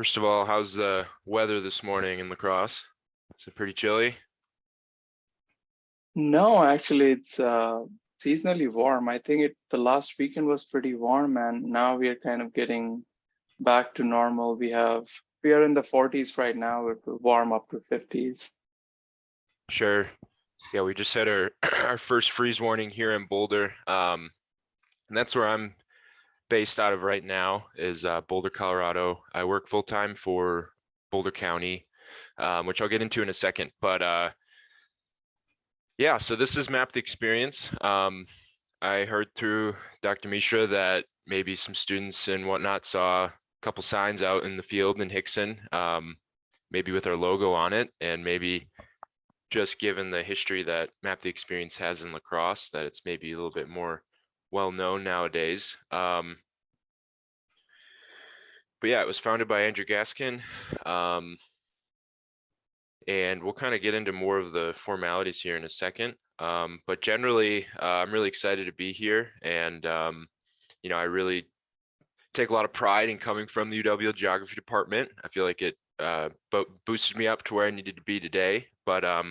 First of all, how's the weather this morning in La Crosse? Is it pretty chilly? No, actually, it's seasonally warm. I think the last weekend was pretty warm, and now we are kind of getting back to normal. We are in the 40s right now. It will warm up to 50s. Sure. Yeah, we just had our our first freeze warning here in Boulder. And that's where I'm based out of right now is Boulder, Colorado. I work full time for Boulder County, which I'll get into in a second. But yeah, so this is Map the Xperience. I heard through Dr. Mishra that maybe some students and whatnot saw a couple signs out in the field in Hickson, maybe with our logo on it, and maybe just given the history that Map the Xperience has in La Crosse, that it's maybe a little bit more well known nowadays. But yeah, it was founded by Andrew Gaskin. And we'll kind of get into more of the formalities here in a second. But generally, I'm really excited to be here. And, I really take a lot of pride in coming from the UW Geography Department. I feel like it boosted me up to where I needed to be today. But I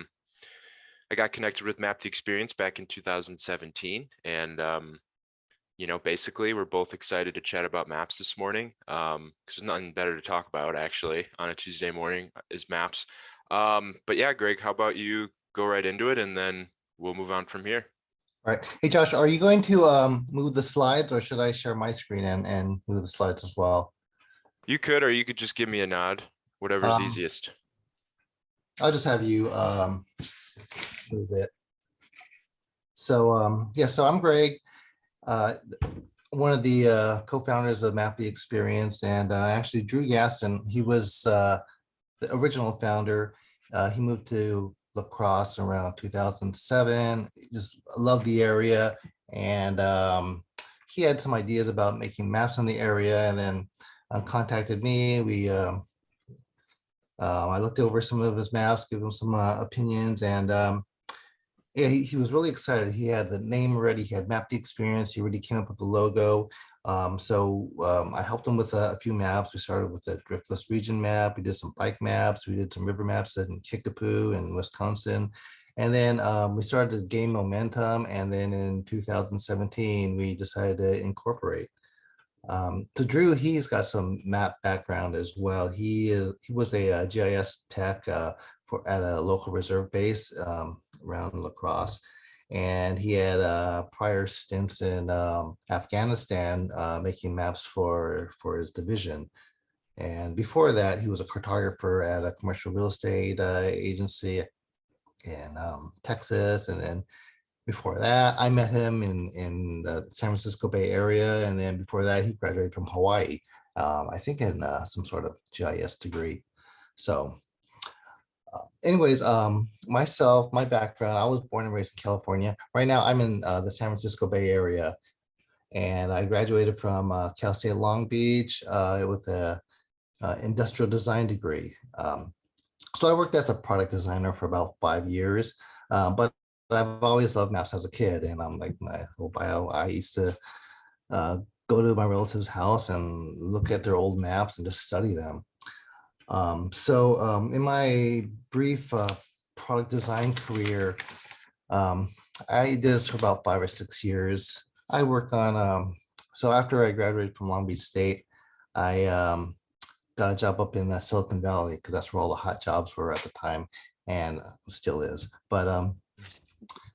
got connected with Map the Xperience back in 2017. And, basically, we're both excited to chat about maps this morning because there's nothing better to talk about, actually, on a Tuesday morning is maps. But yeah, Greg, how about you go right into it and then we'll move on from here. All right. Hey, Josh, are you going to move the slides or should I share my screen and move the slides as well? You could, or you could just give me a nod, whatever's Um, easiest. I'll just have you move it. So yeah, so I'm Greg, one of the co-founders of Map the Xperience, and actually Drew Gasson, he was the original founder. He moved to La Crosse around 2007. He just loved the area, and he had some ideas about making maps in the area, and then contacted me. I looked over some of his maps, gave him some opinions, and yeah, he was really excited. He had the name ready. He had Map the Xperience. He already came up with the logo. I helped him with a few maps. We started with a driftless region map. We did some bike maps. We did some river maps in Kickapoo and Wisconsin. And then we started to gain momentum. And then in 2017, we decided to incorporate. So Drew, he's got some map background as well. He was a GIS tech at a local reserve base around La Crosse. And he had prior stints in Afghanistan making maps for his division. And before that, he was a cartographer at a commercial real estate agency in Texas. And then before that, I met him in the San Francisco Bay Area. And then before that, he graduated from Hawaii, I think in some sort of GIS degree. So anyways, my background, I was born and raised in California. Right now, I'm in the San Francisco Bay Area, and I graduated from Cal State Long Beach with a industrial design degree. So I worked as a product designer for about 5 years, but I've always loved maps as a kid, and I'm like my whole bio. I used to go to my relative's house and look at their old maps and just study them. In my brief product design career, I did this for about 5 or 6 years. I worked on, so after I graduated from Long Beach State, I got a job up in Silicon Valley because that's where all the hot jobs were at the time and still is. But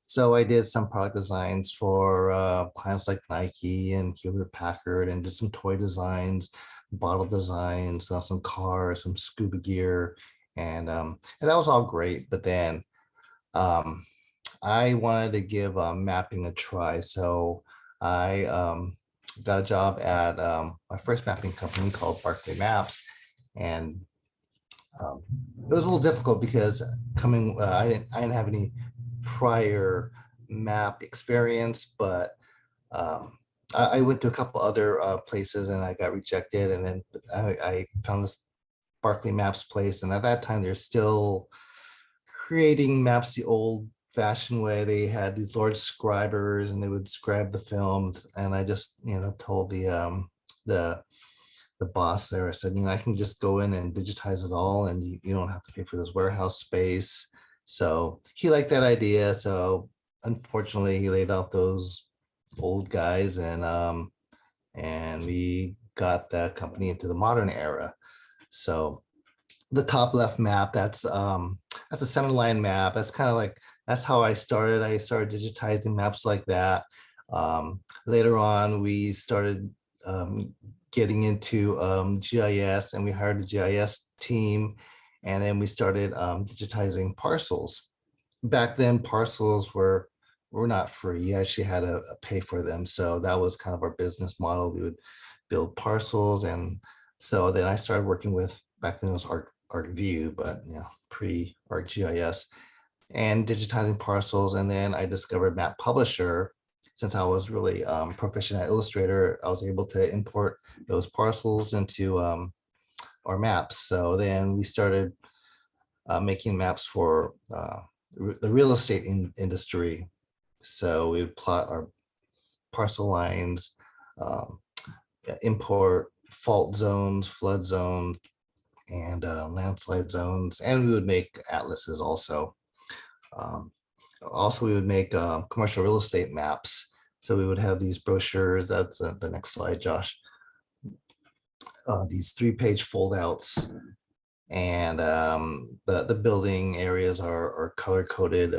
so I did some product designs for clients like Nike and Hewlett Packard, and did some toy designs, bottle designs, some cars, some scuba gear, and that was all great. But then I wanted to give mapping a try, so I got a job at my first mapping company called Barclay Maps, and it was a little difficult because I didn't have any prior map experience, but I went to a couple other places and I got rejected, and then I found this Barclay Maps place, and at that time they're still creating maps the old-fashioned way. They had these large scribers and they would scribe the film, and I just told the the boss there. I said, I can just go in and digitize it all, and you don't have to pay for this warehouse space. So he liked that idea. So unfortunately, he laid off those old guys, and we got the company into the modern era. So the top left map, that's a center line map. That's kind of like, that's how I started. I started digitizing maps like that. Later on, we started getting into GIS, and we hired a GIS team, and then we started digitizing parcels. Back then, parcels were not free. You actually had to pay for them. So that was kind of our business model. We would build parcels, and so then I started working with, back then it was ArcView, but pre-ArcGIS, and digitizing parcels. And then I discovered Map Publisher. Since I was really proficient at Illustrator, I was able to import those parcels into our maps. So then we started making maps for the real estate industry. So we would plot our parcel lines, import fault zones, flood zones, and landslide zones, and we would make atlases also. Also, we would make commercial real estate maps. So we would have these brochures. That's the next slide, Josh. These 3-page foldouts, and the building areas are color coded.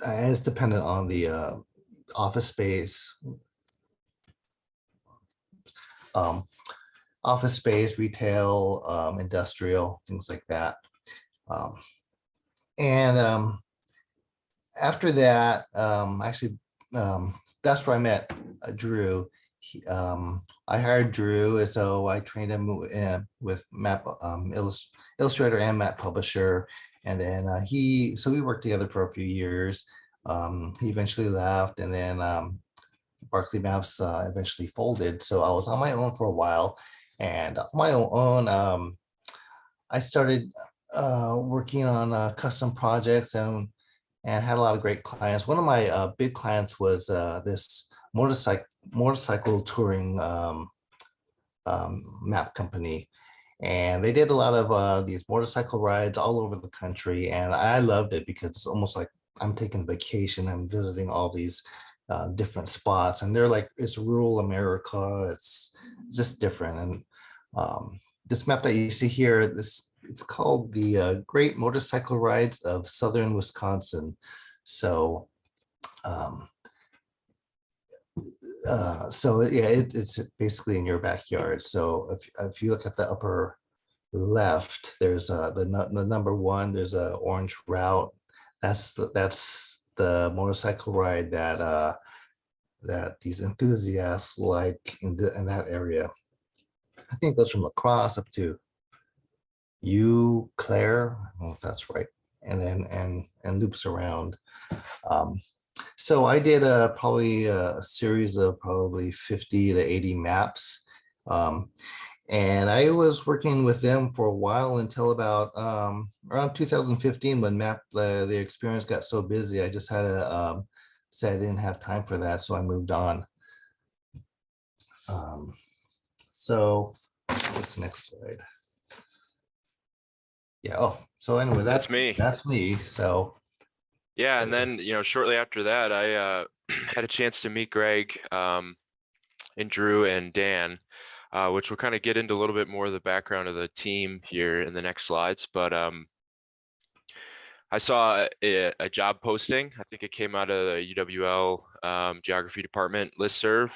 As dependent on the office space, retail, industrial, things like that. And after that, actually, that's where I met Drew. I hired Drew, so I trained him with Illustrator and Map Publisher. And then so we worked together for a few years. He eventually left, and then Barkley Maps eventually folded. So I was on my own for a while, and on my own, I started working on custom projects, and had a lot of great clients. One of my big clients was this motorcycle touring map company. And they did a lot of these motorcycle rides all over the country. And I loved it because it's almost like I'm taking vacation. I'm visiting all these different spots. And they're like, it's rural America. It's just different. And this map that you see here, it's called the Great Motorcycle Rides of Southern Wisconsin. So yeah, it's basically in your backyard. So if you look at the upper left, there's the number 1, there's a orange route. That's the motorcycle ride that these enthusiasts like in that area. I think it goes from La Crosse up to Eau Claire, I don't know if that's right, and then and loops around. So I did probably a series of probably 50 to 80 maps. And I was working with them for a while until about around 2015, when Map the Xperience got so busy. I just had to say I didn't have time for that, so I moved on. So what's the next slide? Yeah. Oh, so anyway, That's me. That's me. So yeah, and then shortly after that, I had a chance to meet Greg and Drew and Dan, which we'll kind of get into a little bit more of the background of the team here in the next slides. But I saw a job posting. I think it came out of the UWL Geography Department listserv,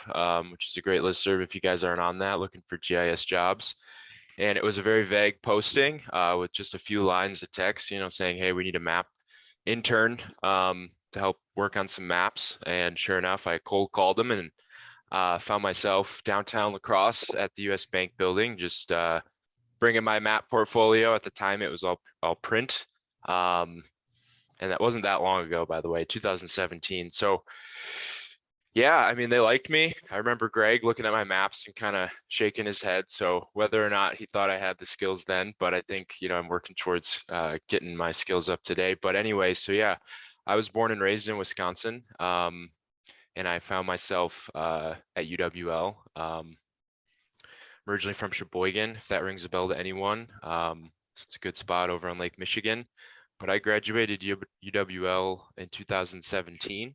which is a great listserv if you guys aren't on that, looking for GIS jobs. And it was a very vague posting with just a few lines of text, saying, hey, we need a map intern to help work on some maps. And sure enough, I cold called them and found myself downtown La Crosse at the US Bank building, just bringing my map portfolio. At the time, it was all print. And that wasn't that long ago, by the way, 2017. So yeah, I mean, they liked me. I remember Greg looking at my maps and kind of shaking his head. So whether or not he thought I had the skills then, but I think, I'm working towards getting my skills up today. But anyway, so yeah, I was born and raised in Wisconsin. and I found myself at UWL. I'm originally from Sheboygan, if that rings a bell to anyone. So it's a good spot over on Lake Michigan. But I graduated UWL in 2017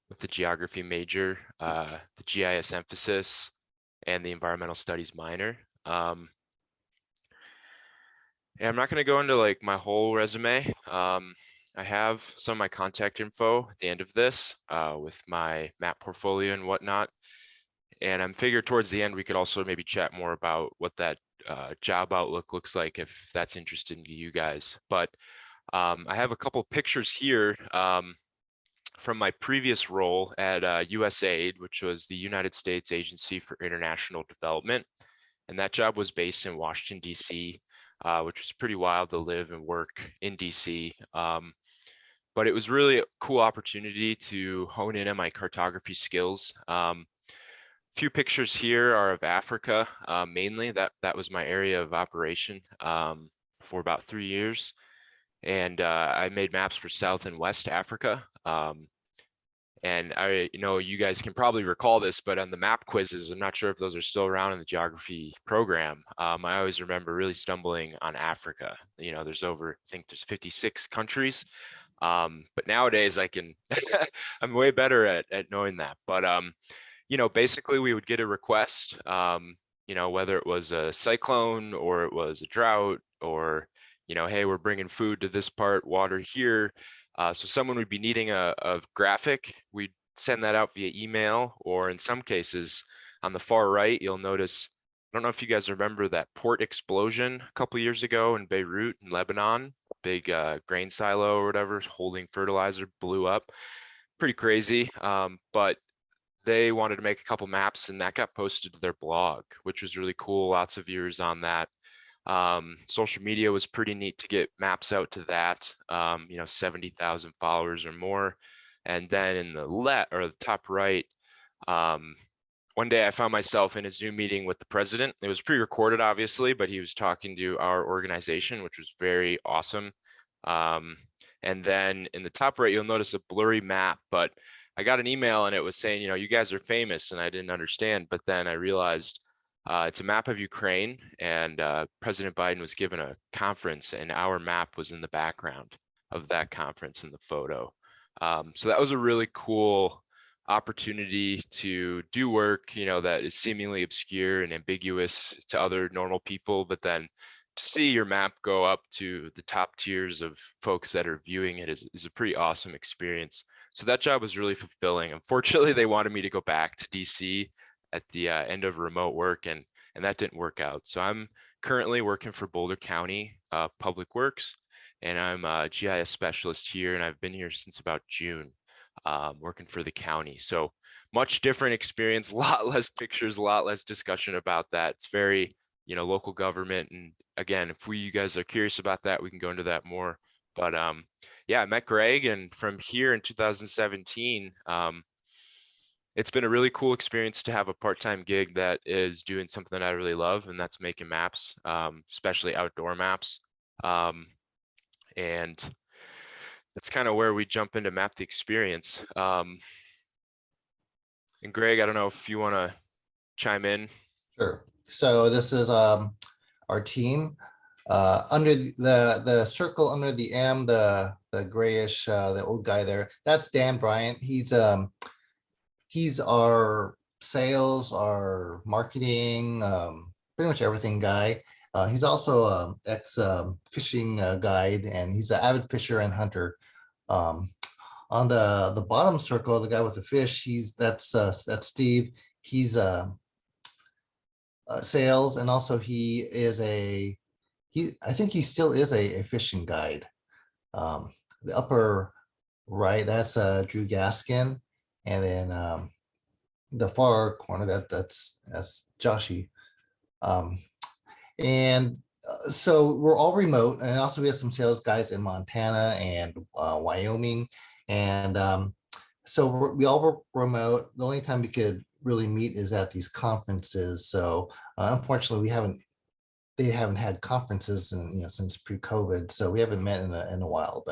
with the geography major, the GIS emphasis, and the environmental studies minor. And I'm not going to go into like my whole resume. I have some of my contact info at the end of this with my map portfolio and whatnot. And I'm figured towards the end, we could also maybe chat more about what that job outlook looks like if that's interesting to you guys. But I have a couple pictures here from my previous role at USAID, which was the United States Agency for International Development. And that job was based in Washington, D.C., which was pretty wild to live and work in DC. But it was really a cool opportunity to hone in on my cartography skills. Few pictures here are of Africa, mainly. That was my area of operation for about 3 years. And I made maps for South and West Africa. And you guys can probably recall this, but on the map quizzes, I'm not sure if those are still around in the geography program. I always remember really stumbling on Africa. There's I think there's 56 countries. But nowadays I'm way better at knowing that. But, basically we would get a request, whether it was a cyclone or it was a drought or, hey, we're bringing food to this part, water here. So someone would be needing a graphic. We'd send that out via email, or in some cases on the far right, you'll notice, I don't know if you guys remember that port explosion a couple years ago in Beirut in Lebanon, big grain silo or whatever holding fertilizer blew up. Pretty crazy. But they wanted to make a couple maps and that got posted to their blog, which was really cool. Lots of viewers on that. Social media was pretty neat to get maps out to that, 70,000 followers or more. And then in the top right, one day I found myself in a Zoom meeting with the president. It was pre-recorded, obviously, but he was talking to our organization, which was very awesome. And then in the top right, you'll notice a blurry map, but I got an email and it was saying, you guys are famous, and I didn't understand. But then I realized it's a map of Ukraine, and President Biden was given a conference, and our map was in the background of that conference in the photo. So that was a really cool opportunity to do work, that is seemingly obscure and ambiguous to other normal people, but then to see your map go up to the top tiers of folks that are viewing it is a pretty awesome experience. So that job was really fulfilling. Unfortunately, they wanted me to go back to DC at the end of remote work, and that didn't work out. So I'm currently working for Boulder County Public Works, and I'm a GIS specialist here, and I've been here since about June, working for the county. So much different experience, a lot less pictures, a lot less discussion about that. It's very, local government. And again, if you guys are curious about that, we can go into that more. But yeah, I met Greg, and from here in 2017, it's been a really cool experience to have a part-time gig that is doing something that I really love, and that's making maps, especially outdoor maps. And that's kind of where we jump into Map the Xperience. And Greg, I don't know if you want to chime in. Sure. So this is our team. Under the circle under the M, the grayish, the old guy there, that's Dan Bryant. He's our sales, our marketing, pretty much everything guy. He's also ex fishing guide, and he's an avid fisher and hunter. On the bottom circle, the guy with the fish, that's Steve. He's sales, and also I think he still is a fishing guide. The upper right, that's Drew Gaskin, and then the far corner, that's Joshy. And so we're all remote, and also we have some sales guys in Montana and Wyoming, and so we all work remote. The only time we could really meet is at these conferences. So unfortunately, they haven't had conferences since pre-COVID, so we haven't met in a while.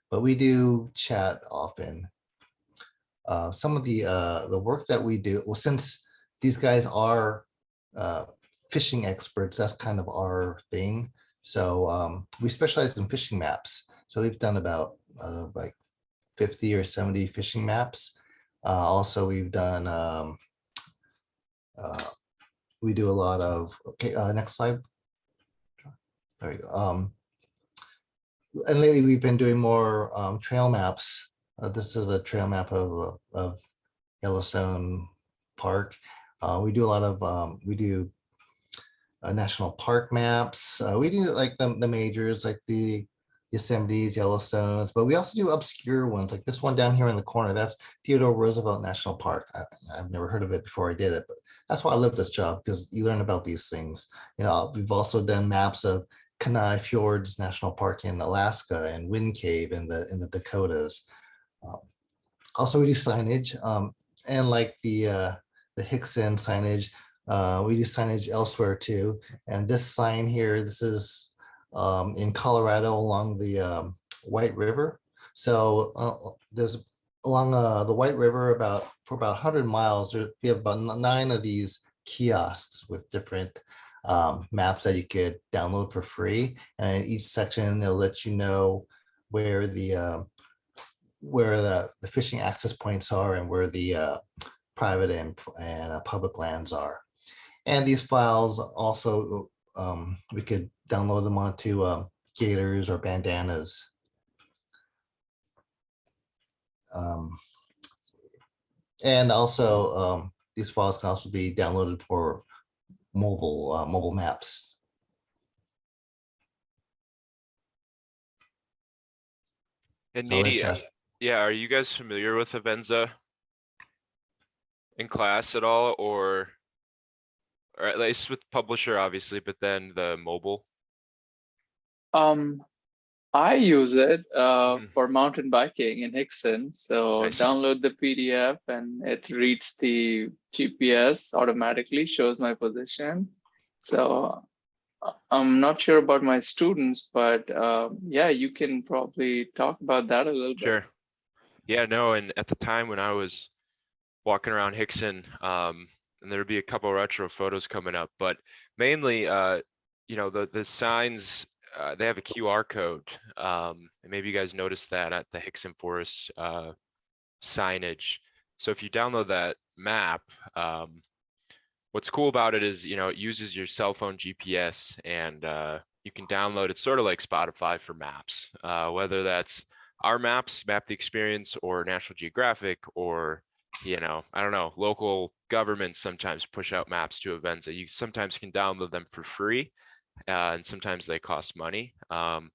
But we do chat often. some of the work that we do, well, since these guys are fishing experts, that's kind of our thing. So we specialize in fishing maps. So we've done about like 50 or 70 fishing maps. Also, we've done, we do a lot of, okay, next slide. There we go. And lately we've been doing more trail maps. This is a trail map of Yellowstone Park. We do a lot of, we do national park maps. We do like the majors, like the Yosemite's, Yellowstones, but we also do obscure ones, like this one down here in the corner. That's Theodore Roosevelt National Park. I've never heard of it before I did it, but that's why I love this job, because you learn about these things. You know, we've also done maps of Kenai Fjords National Park in Alaska and Wind Cave in the Dakotas. Also, we do signage, and like the Hickson signage, we do signage elsewhere too. And this sign here, this is in Colorado along the White River. So there's along the White River for about 100 miles, we have about 9 of these kiosks with different maps that you could download for free. And in each section, they'll let you know where the fishing access points are and where the private and public lands are. And these files also, we could download them onto gaiters or bandanas. And also, these files can also be downloaded for mobile maps. And So Nady, yeah, are you guys familiar with Avenza in class at all, or at least with publisher, obviously, but then the mobile? I use it for mountain biking in Hickson. So Nice. download the PDF and it reads the GPS automatically, shows my position. So I'm not sure about my students, but yeah, you can probably talk about that a little bit. Sure. Yeah, no, and at the time when I was walking around Hickson, and there'd be a couple retro photos coming up, but mainly, you know, the signs, they have a QR code. And maybe you guys noticed that at the Hickson Forest signage. So if you download that map, what's cool about it is, you know, it uses your cell phone GPS, and you can download it sort of like Spotify for maps, whether that's our maps, Map the Xperience, or National Geographic, or, you know, I don't know, local governments sometimes push out maps to events that you sometimes can download them for free, and sometimes they cost money. But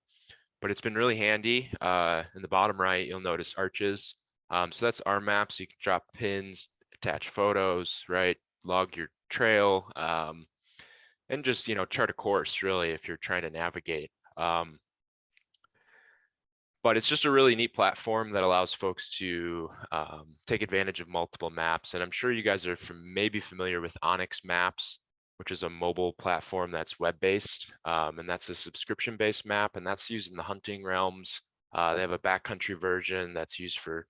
it's been really handy. In the bottom right, you'll notice arches. So that's our maps. You can drop pins, attach photos, right? Log your trail, and just, you know, chart a course really if you're trying to navigate. But it's just a really neat platform that allows folks to take advantage of multiple maps. And I'm sure you guys are maybe familiar with Onyx Maps, which is a mobile platform that's web-based, and that's a subscription-based map, and that's used in the hunting realms. They have a backcountry version that's used for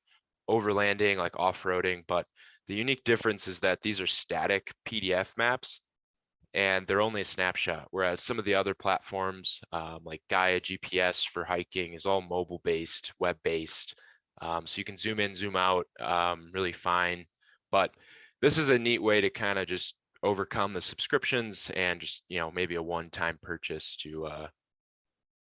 overlanding, like off-roading, but the unique difference is that these are static PDF maps, and they're only a snapshot, whereas some of the other platforms, like Gaia GPS for hiking, is all mobile-based, web-based. So you can zoom in, zoom out really fine. But this is a neat way to kind of just overcome the subscriptions and just, you know, maybe a one-time purchase to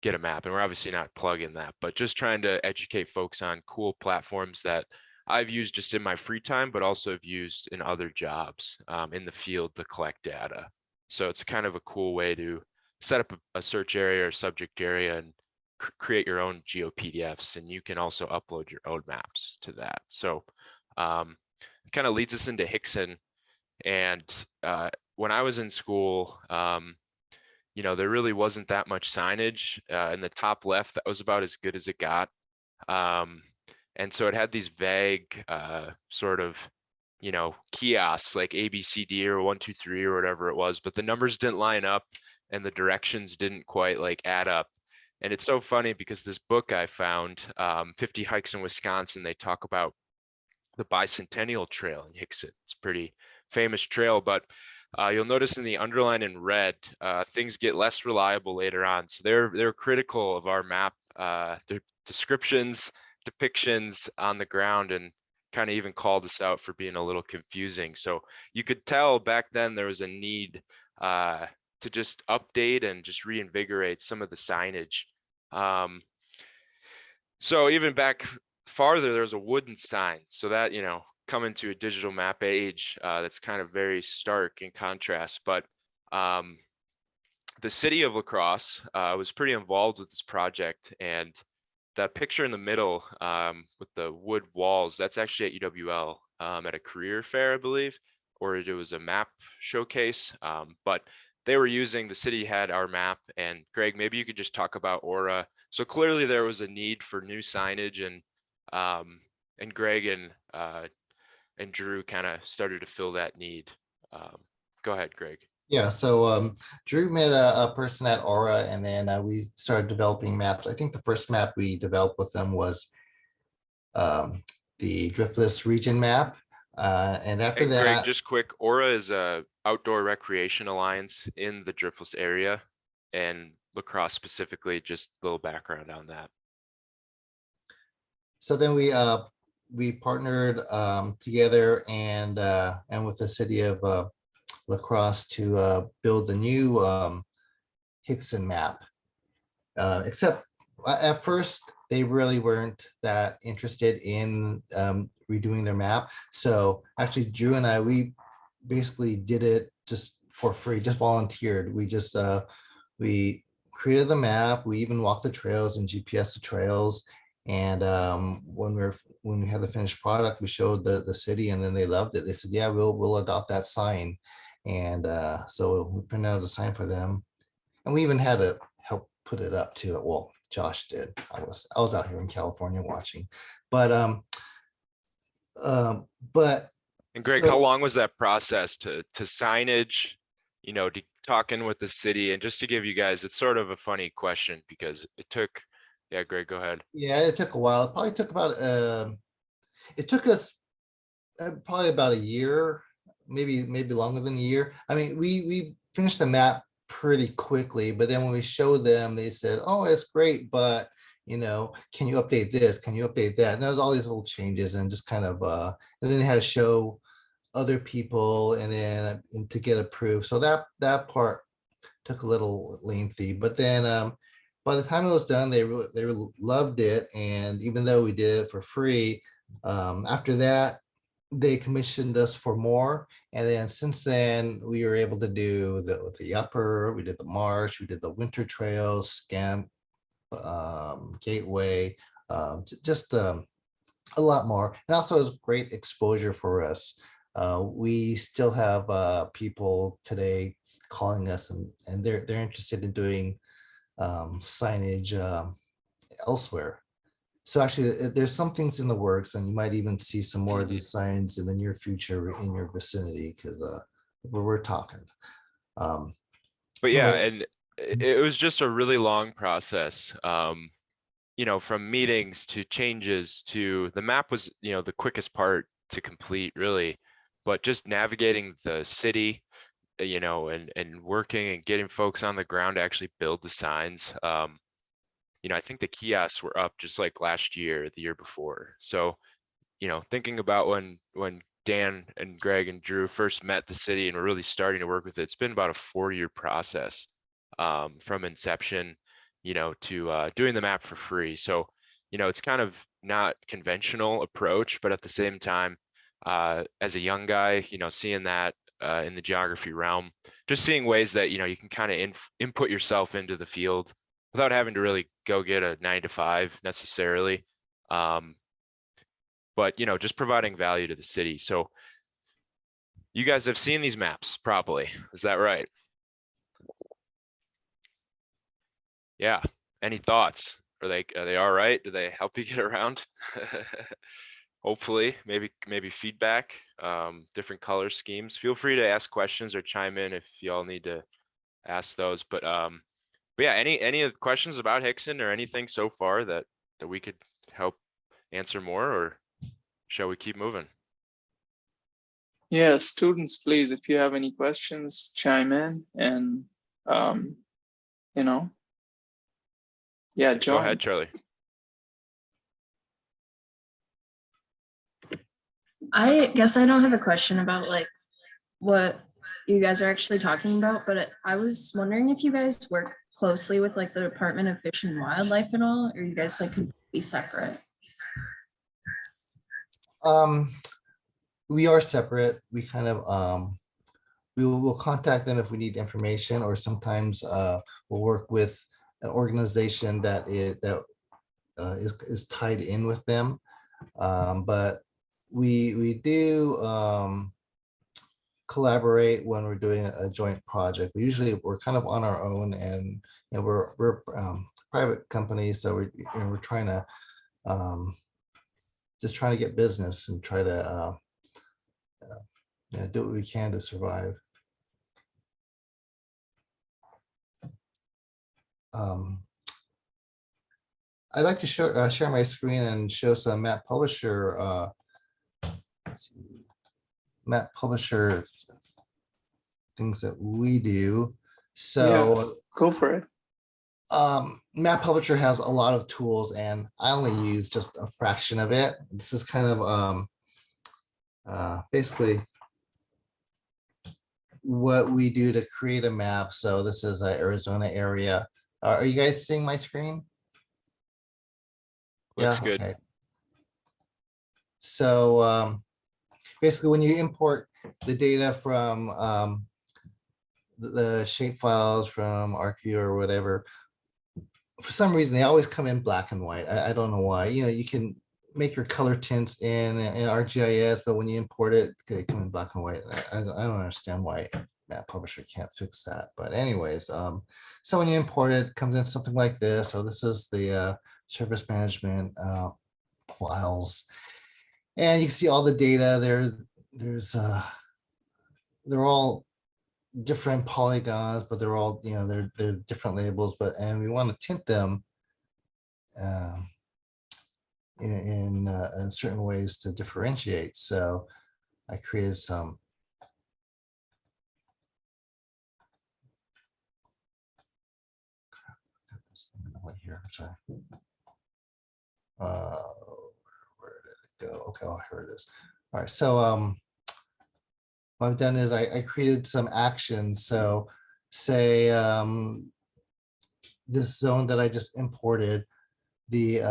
get a map. And we're obviously not plugging that, but just trying to educate folks on cool platforms that I've used just in my free time, but also have used in other jobs in the field to collect data. So it's kind of a cool way to set up a search area or subject area and create your own GeoPDFs, and you can also upload your own maps to that. So it kind of leads us into Hickson. And when I was in school, you know, there really wasn't that much signage in the top left. That was about as good as it got. And so it had these vague sort of, you know, kiosks like ABCD or 1, 2, 3 or whatever it was, but the numbers didn't line up and the directions didn't quite like add up. And it's so funny because this book I found, 50 Hikes in Wisconsin, they talk about the Bicentennial Trail in Hickson. It's a pretty famous trail, but you'll notice in the underline in red, things get less reliable later on. So they're critical of our map descriptions, depictions on the ground, and kind of even called us out for being a little confusing. So you could tell back then there was a need to just update and just reinvigorate some of the signage. So even back farther, there's a wooden sign. So that, coming to a digital map age, that's kind of very stark in contrast. But the city of La Crosse was pretty involved with this project, and that picture in the middle with the wood walls, that's actually at UWL at a career fair, I believe, or it was a map showcase. But they were using, the city had our map, and Greg, maybe you could just talk about Aura. So clearly there was a need for new signage, and Greg and Drew kind of started to fill that need. Go ahead, Greg. Yeah, so Drew met a person at Aura, and then we started developing maps. I think the first map we developed with them was the Driftless region map. And after And Greg, that, just quick, Aura is a outdoor recreation alliance in the Driftless area, and La Crosse specifically, just a little background on that. so then we partnered together and with the city of La Crosse to build the new Hickson map. Except at first they really weren't that interested in redoing their map. So actually Drew and I, we basically did it just for free, just volunteered. We created the map. We even walked the trails and GPS the trails. And when we had the finished product, we showed the city, and then they loved it. They said, yeah, we'll adopt that sign. And so we printed out a sign for them. And we even had to help put it up too. Well, Josh did. I was out here in California watching. But but And Greg, so how long was that process to signage, to talking with the city? And just to give you guys, it's sort of a funny question because it took, yeah, Greg, go ahead. yeah, it took a while. It probably took about it took us probably about a year, maybe longer than a year. I mean, we finished the map pretty quickly, but then when we showed them, they said, oh, it's great, but can you update this? Can you update that? And there was all these little changes, and just kind of and then they had to show other people and then to get approved. So that part took a little lengthy, but then by the time it was done, they loved it. And even though we did it for free, after that, they commissioned us for more. And then since then, we were able to do the upper, we did the marsh, we did the winter trails, Scamp, Gateway, just a lot more. And also it was great exposure for us. We still have people today calling us, and they're interested in doing signage elsewhere. So actually, there's some things in the works, and you might even see some more of these signs in the near future in your vicinity, because we're talking. But yeah, and it was just a really long process. From meetings to changes to the map was, the quickest part to complete, really. But just navigating the city, and working and getting folks on the ground to actually build the signs. I think the kiosks were up just like last year, the year before. So, thinking about when Dan and Greg and Drew first met the city and were really starting to work with it, it's been about a 4-year process from inception, to doing the map for free. So, it's kind of not conventional approach, but at the same time, as a young guy, seeing that in the geography realm, just seeing ways that, you can kind of input yourself into the field without having to really go get a 9-to-5 necessarily. But, just providing value to the city. So you guys have seen these maps probably, is that right? Yeah. Any thoughts? Are they all right? Do they help you get around? Hopefully, maybe feedback, different color schemes. Feel free to ask questions or chime in if y'all need to ask those. But yeah, any questions about Hickson or anything so far that we could help answer more or shall we keep moving? Yeah, students, please, if you have any questions, chime in and, you know, yeah, Go ahead, join. Charlie. I guess I don't have a question about like what you guys are actually talking about, but I was wondering if you guys work closely with like the Department of Fish and Wildlife at all, or you guys like completely separate? We are separate. We kind of we'll contact them if we need information, or sometimes we'll work with an organization that is tied in with them. But we do collaborate when we're doing a joint project. We're kind of on our own, and we're private companies, so we're trying to just trying to get business and try to do what we can to survive. I'd like to share my screen and show some map publisher let's see, map publisher things that we do. So Go for it. Map publisher has a lot of tools, and I only use just a fraction of it. This is kind of basically what we do to create a map. So this is an Arizona area. Are you guys seeing my screen? Looks Yeah, good. okay. So basically, when you import the data from the shape files from ArcView or whatever, for some reason they always come in black and white. I don't know why. You can make your color tints in ArcGIS, but when you import it, they come in black and white. I don't understand why Map Publisher can't fix that. But anyways, so when you import it, it comes in something like this. So this is the service management files, and you can see all the data. They're all different polygons, but they're all, they're different labels, and we want to tint them in certain ways to differentiate. So I created some right here. I'm sorry. Where did it go? Okay, oh, here it is. All right, so what I've done is I created some actions. So say this zone that I just imported, the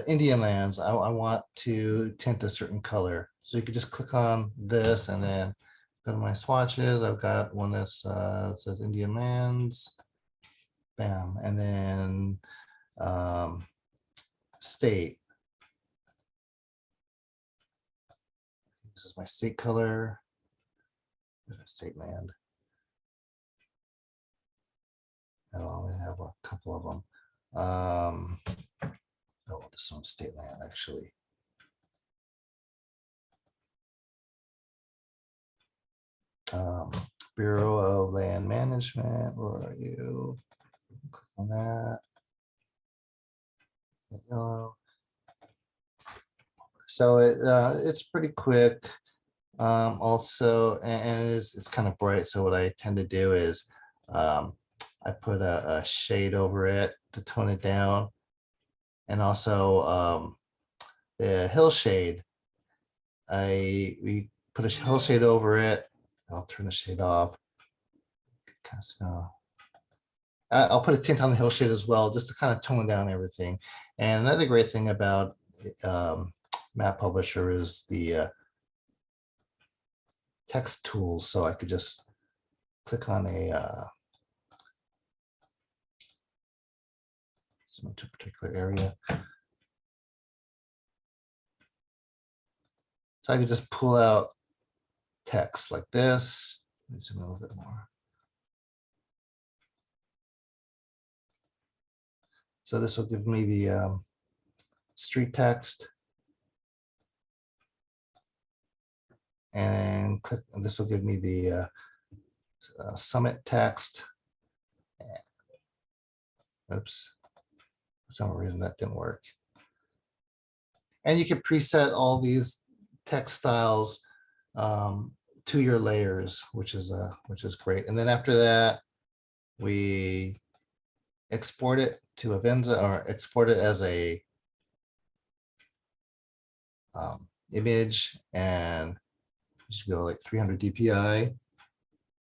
Indian lands, I want to tint a certain color. So you could just click on this and then go to my swatches. I've got one that says Indian lands, bam, and then state. This is my state color, state land. I only have a couple of them. Oh, this one's state land, actually. Bureau of Land Management, where are you? Click on that. So it's pretty quick. Also, and it's kind of bright. So what I tend to do is I put a shade over it to tone it down. And also the hill shade, we put a hill shade over it. I'll turn the shade off. I'll put a tint on the hill shade as well, just to kind of tone down everything. And another great thing about Map Publisher is the text tools. So I could just click on some particular area. So I could just pull out text like this. Let me zoom in a little bit more. So this will give me the street text. And click, and this will give me the summit text. Oops, for some reason that didn't work. and you can preset all these text styles to your layers, which is great. And then after that, we export it to Avenza, or export it as a image, and just go like 300 DPI.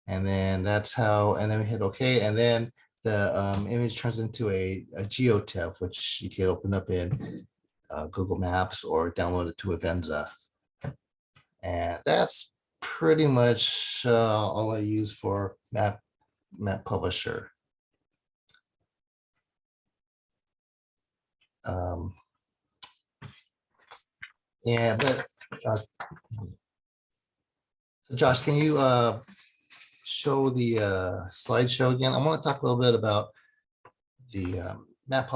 And then that's how, and then we hit OK. And then the image turns into a GeoTIFF, which you can open up in Google Maps or download it to Avenza. And that's pretty much all I use for Map Publisher. Yeah, but so Josh, can you show the slideshow again? I want to talk a little bit about the Map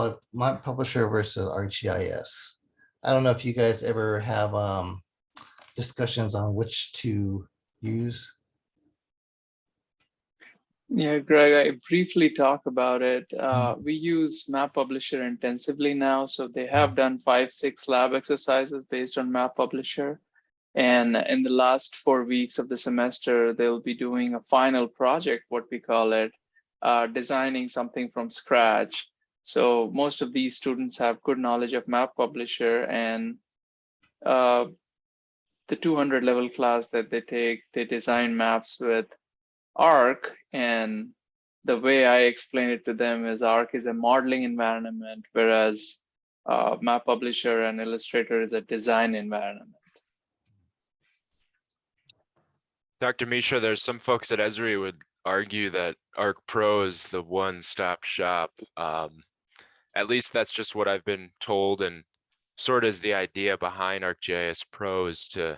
Publisher versus ArcGIS. I don't know if you guys ever have discussions on which to use. Yeah, Greg, I briefly talk about it. We use Map Publisher intensively now. So they have done 5-6 lab exercises based on Map Publisher. And in the last 4 weeks of the semester, they'll be doing a final project, what we call it, designing something from scratch. So most of these students have good knowledge of Map Publisher, and the 200 level class that they take, they design maps with Arc, and the way I explain it to them is Arc is a modeling environment, whereas Map Publisher and Illustrator is a design environment. Dr. Mishra, there's some folks at Esri would argue that Arc Pro is the one-stop shop. At least that's just what I've been told, and sort of is the idea behind ArcGIS Pro is to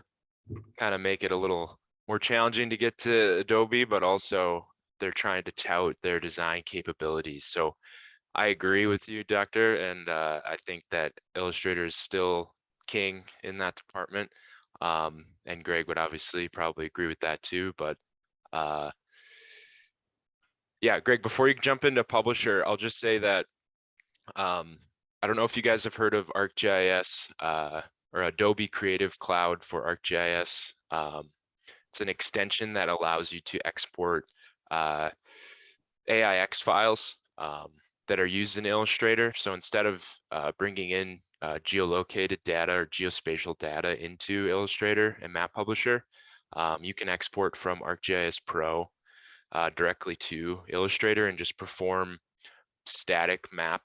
kind of make it a little more challenging to get to Adobe, but also they're trying to tout their design capabilities. So I agree with you, Doctor, and I think that Illustrator is still king in that department. And Greg would obviously probably agree with that too, but yeah, Greg, before you jump into Publisher, I'll just say that I don't know if you guys have heard of ArcGIS or Adobe Creative Cloud for ArcGIS. It's an extension that allows you to export AIX files that are used in Illustrator. So instead of bringing in geolocated data or geospatial data into Illustrator and Map Publisher, you can export from ArcGIS Pro directly to Illustrator and just perform static map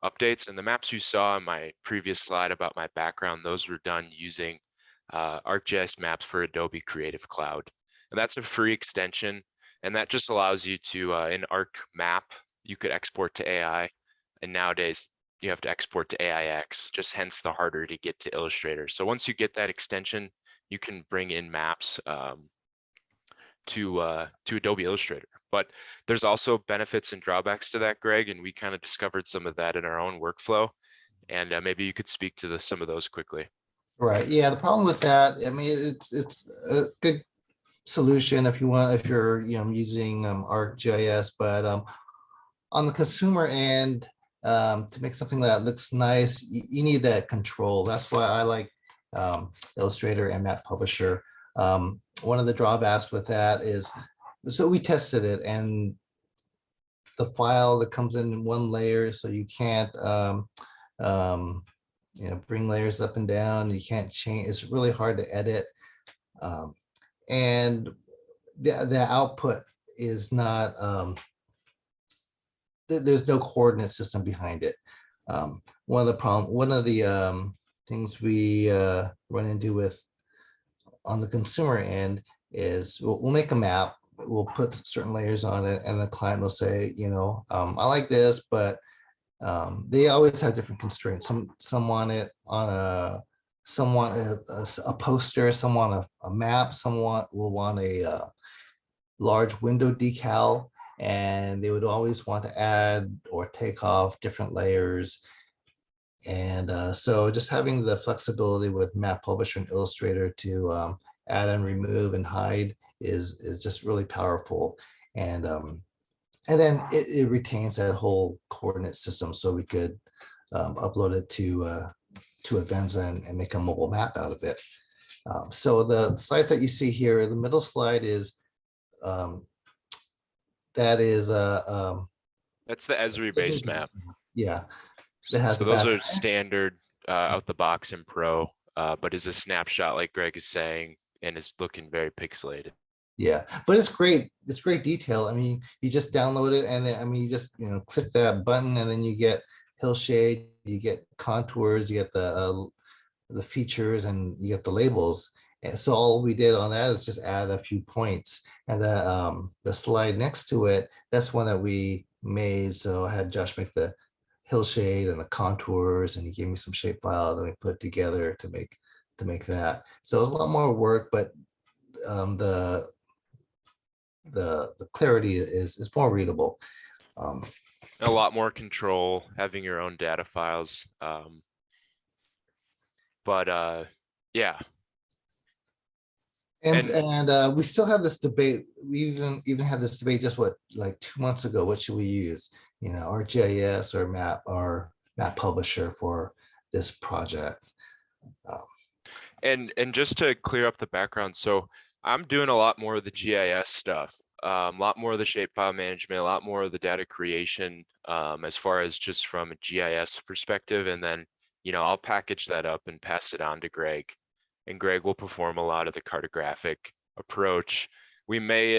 updates. And the maps you saw in my previous slide about my background, those were done using ArcGIS maps for Adobe Creative Cloud. And that's a free extension. And that just allows you to, in Arc Map, you could export to AI. And nowadays, you have to export to AIX, just hence the harder to get to Illustrator. So once you get that extension, you can bring in maps to Adobe Illustrator. But there's also benefits and drawbacks to that, Greg, and we kind of discovered some of that in our own workflow. And maybe you could speak to some of those quickly. Right. Yeah. The problem with that, I mean, it's a good solution if you're using ArcGIS, but on the consumer end, to make something that looks nice, you need that control. That's why I like Illustrator and Map Publisher. One of the drawbacks with that is, so we tested it, and the file that comes in one layer, so you can't bring layers up and down. You can't change. It's really hard to edit, and the output is not. There's no coordinate system behind it. One of the things we run into with on the consumer end is we'll make a map, we'll put certain layers on it, and the client will say, I like this, but they always have different constraints. Some want it on a poster, some want a map, some will want a large window decal, and they would always want to add or take off different layers. And so just having the flexibility with Map Publisher and Illustrator to add and remove and hide is just really powerful. And then it retains that whole coordinate system, so we could upload it to two events and make a mobile map out of it. So the slides that you see here, the middle slide is that is That's the Esri based map. yeah, that has So the those are background. standard out the box in Pro, but is a snapshot like Greg is saying, and is looking very pixelated. Yeah, but it's great. It's great detail. I mean, you just download it and then, I mean, you just, click that button and then you get hillshade, you get contours, you get the features, and you get the labels. And so all we did on that is just add a few points. And the slide next to it, that's one that we made. So I had Josh make the hillshade and the contours, and he gave me some shape files and we put it together to make that. So it was a lot more work, but the clarity is more readable. A lot more control, having your own data files. Yeah. And we still have this debate. We even had this debate just like 2 months ago. What should we use? ArcGIS or Map Publisher for this project. And just to clear up the background, so I'm doing a lot more of the GIS stuff, a lot more of the shapefile management, a lot more of the data creation, as far as just from a GIS perspective. And then, I'll package that up and pass it on to Greg, and Greg will perform a lot of the cartographic approach. We may,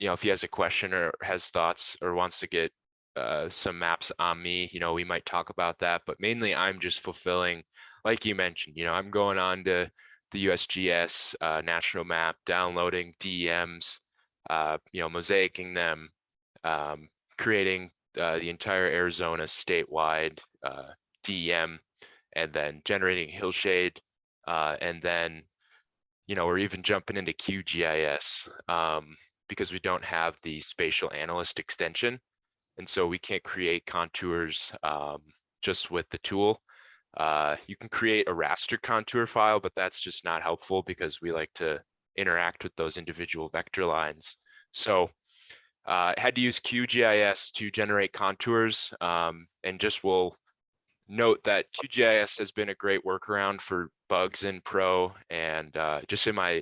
if he has a question or has thoughts or wants to get some maps on me, we might talk about that. But mainly I'm just fulfilling, like you mentioned, I'm going on to the USGS national map, downloading DEMs, mosaicing them, creating the entire Arizona statewide DEM, and then generating hillshade, and then we're even jumping into QGIS because we don't have the spatial analyst extension, and so we can't create contours just with the tool. You can create a raster contour file, but that's just not helpful because we like to interact with those individual vector lines. So I had to use QGIS to generate contours, and just will note that QGIS has been a great workaround for bugs in Pro, and just in my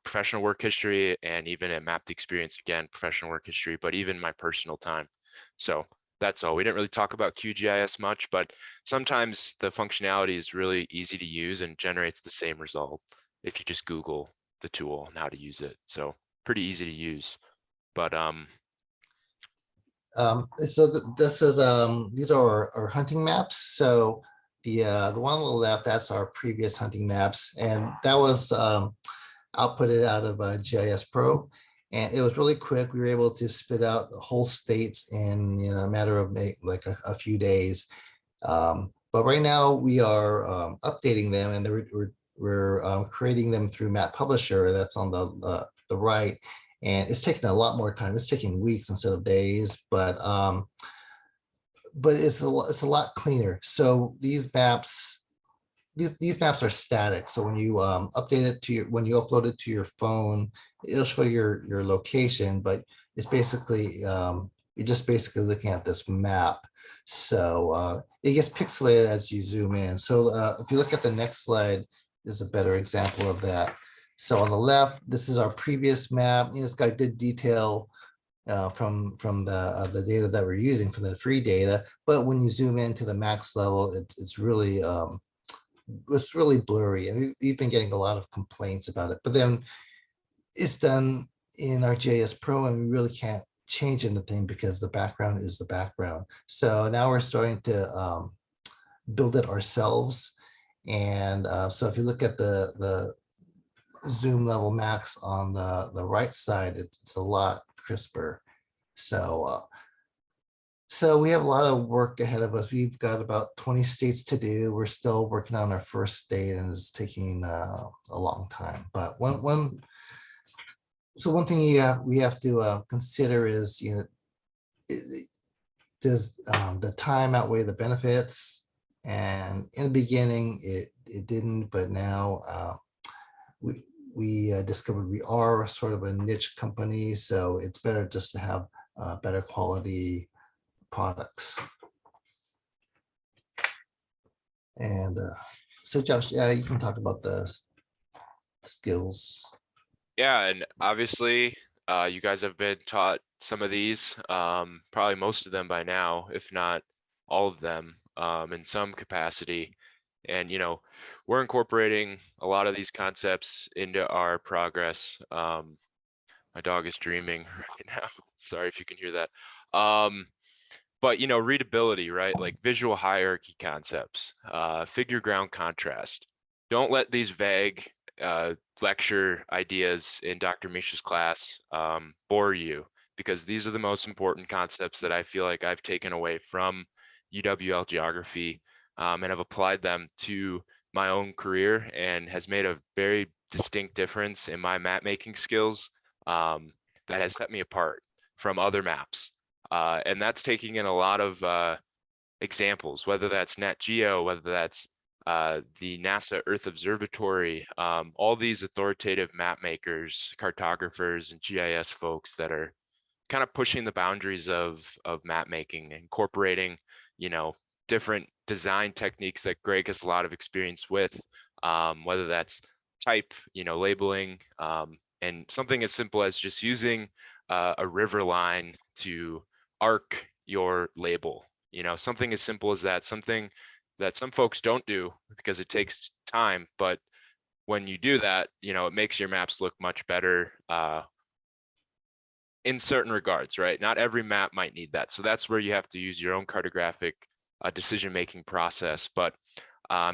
professional work history, and even at Map the Xperience, again, professional work history, but even my personal time. So that's all. We didn't really talk about QGIS much, but sometimes the functionality is really easy to use and generates the same result if you just Google the tool and how to use it. So pretty easy to use. But So this is these are our hunting maps. So the one on the left, that's our previous hunting maps, and that was outputted out of GIS Pro, and it was really quick. We were able to spit out the whole states in a matter of like a few days. But right now we are updating them, and we're creating them through Map Publisher. That's on the right. And it's taking a lot more time. It's taking weeks instead of days, but it's a lot cleaner. So these maps are static. So when you update it when you upload it to your phone, it'll show your location, but it's basically you're just basically looking at this map. So it gets pixelated as you zoom in. So if you look at the next slide, there's a better example of that. So on the left, this is our previous map. This guy did detail from the data that we're using for the free data, but when you zoom into the max level, it's really blurry, and we've been getting a lot of complaints about it. But then it's done in our GIS Pro, and we really can't change anything because the background is the background. So now we're starting to build it ourselves, and so if you look at the zoom level max on the right side, it's a lot crisper. So we have a lot of work ahead of us. We've got about 20 states to do. We're still working on our first state, and it's taking a long time. But one thing we have to consider is, does the time outweigh the benefits? And in the beginning, it didn't, but now we discovered we are sort of a niche company, so it's better just to have better quality products. And so Josh, yeah, you can talk about the skills. Yeah, and obviously, you guys have been taught some of these, probably most of them by now, if not all of them, in some capacity. And, we're incorporating a lot of these concepts into our progress. My dog is dreaming right now. Sorry if you can hear that. But readability, right? Like visual hierarchy concepts, figure ground contrast. Don't let these vague lecture ideas in Dr. Misha's class bore you, because these are the most important concepts that I feel like I've taken away from UWL geography, and have applied them to my own career, and has made a very distinct difference in my map making skills, that has set me apart from other maps. And that's taking in a lot of examples, whether that's Nat Geo, whether that's the NASA Earth Observatory, all these authoritative map makers, cartographers, and GIS folks that are kind of pushing the boundaries of map making, incorporating, different design techniques that Greg has a lot of experience with, whether that's type, labeling, and something as simple as just using a river line to arc your label. Something as simple as that, something that some folks don't do because it takes time, but when you do that, it makes your maps look much better in certain regards, right? Not every map might need that. So that's where you have to use your own cartographic decision-making process. But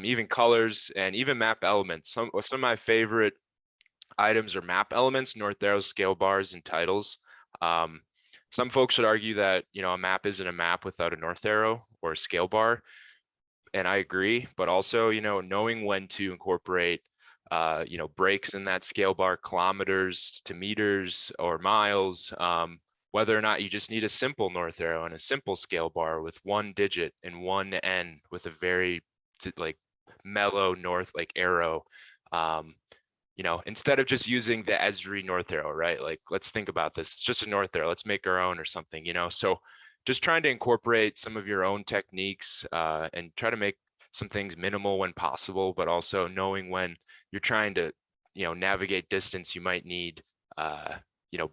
even colors and even map elements, some of my favorite items are map elements, north arrows, scale bars, and titles. Some folks would argue that, a map isn't a map without a north arrow or a scale bar. And I agree, but also, knowing when to incorporate, breaks in that scale bar, kilometers to meters or miles, whether or not you just need a simple north arrow and a simple scale bar with one digit and one N with a very mellow north arrow. Instead of just using the Esri north arrow, right? Like, let's think about this. It's just a north arrow. Let's make our own or something, So just trying to incorporate some of your own techniques, and try to make some things minimal when possible, but also knowing when you're trying to, navigate distance, you might need,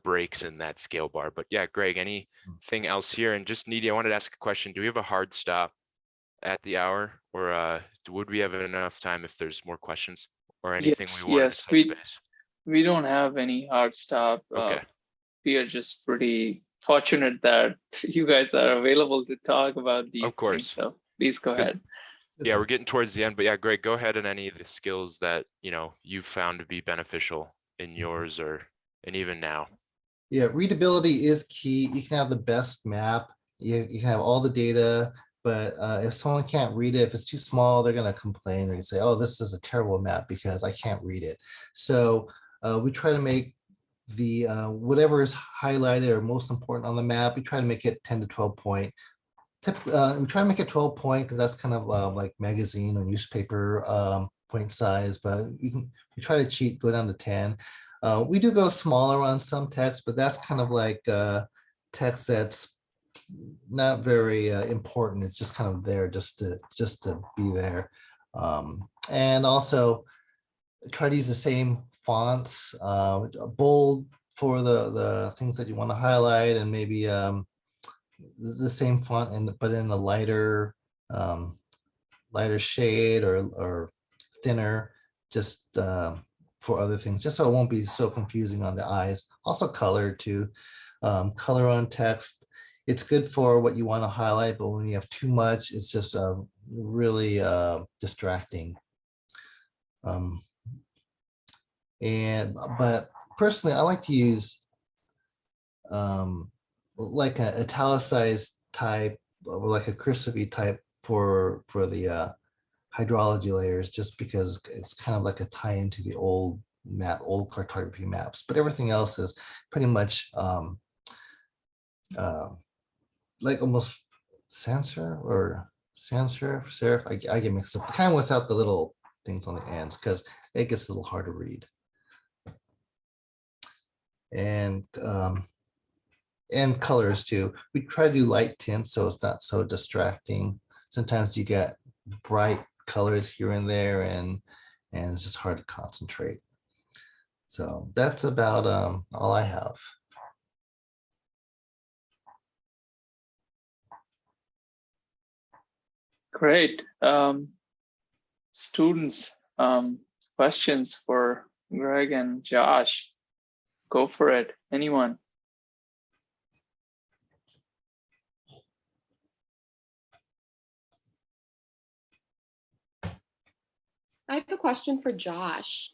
breaks in that scale bar. But yeah, Greg, anything else here? And just I wanted to ask a question. Do we have a hard stop at the hour, or would we have enough time if there's more questions or anything Yes, we wanted yes, to touch base? we don't have any hard stop. Okay. We are just pretty fortunate that you guys are available to talk about these Of course. things. So please go Good. ahead. Yeah, we're getting towards the end, but yeah, Greg, go ahead, and any of the skills that, you've found to be beneficial in yours and even now. Yeah, readability is key. You can have the best map. You can have all the data, but if someone can't read it, if it's too small, they're going to complain. They're going to say, oh, this is a terrible map because I can't read it. So we try to make the whatever is highlighted or most important on the map, we try to make it 10 to 12 point. We try to make it 12 point because that's kind of like magazine or newspaper point size, but we try to cheat, go down to 10. We do go smaller on some text, but that's kind of like text that's not very important. It's just kind of there just to be there. And also try to use the same fonts, bold for the things that you want to highlight, and maybe the same font but in a lighter shade or thinner, just for other things, just so it won't be so confusing on the eyes. Also color too, color on text. It's good for what you want to highlight, but when you have too much, it's just really distracting. But personally, I like to use like an italicized type, or like a cursive type for the hydrology layers, just because it's kind of like a tie into the old cartography maps. But everything else is pretty much like almost sans serif or sans serif. I get mixed up, kind of without the little things on the ends, because it gets a little hard to read. And colors too. We try to do light tints so it's not so distracting. Sometimes you get bright colors here and there, and it's just hard to concentrate. So that's about all I have. Great. Students, questions for Greg and Josh? Go for it. Anyone? I have a question for Josh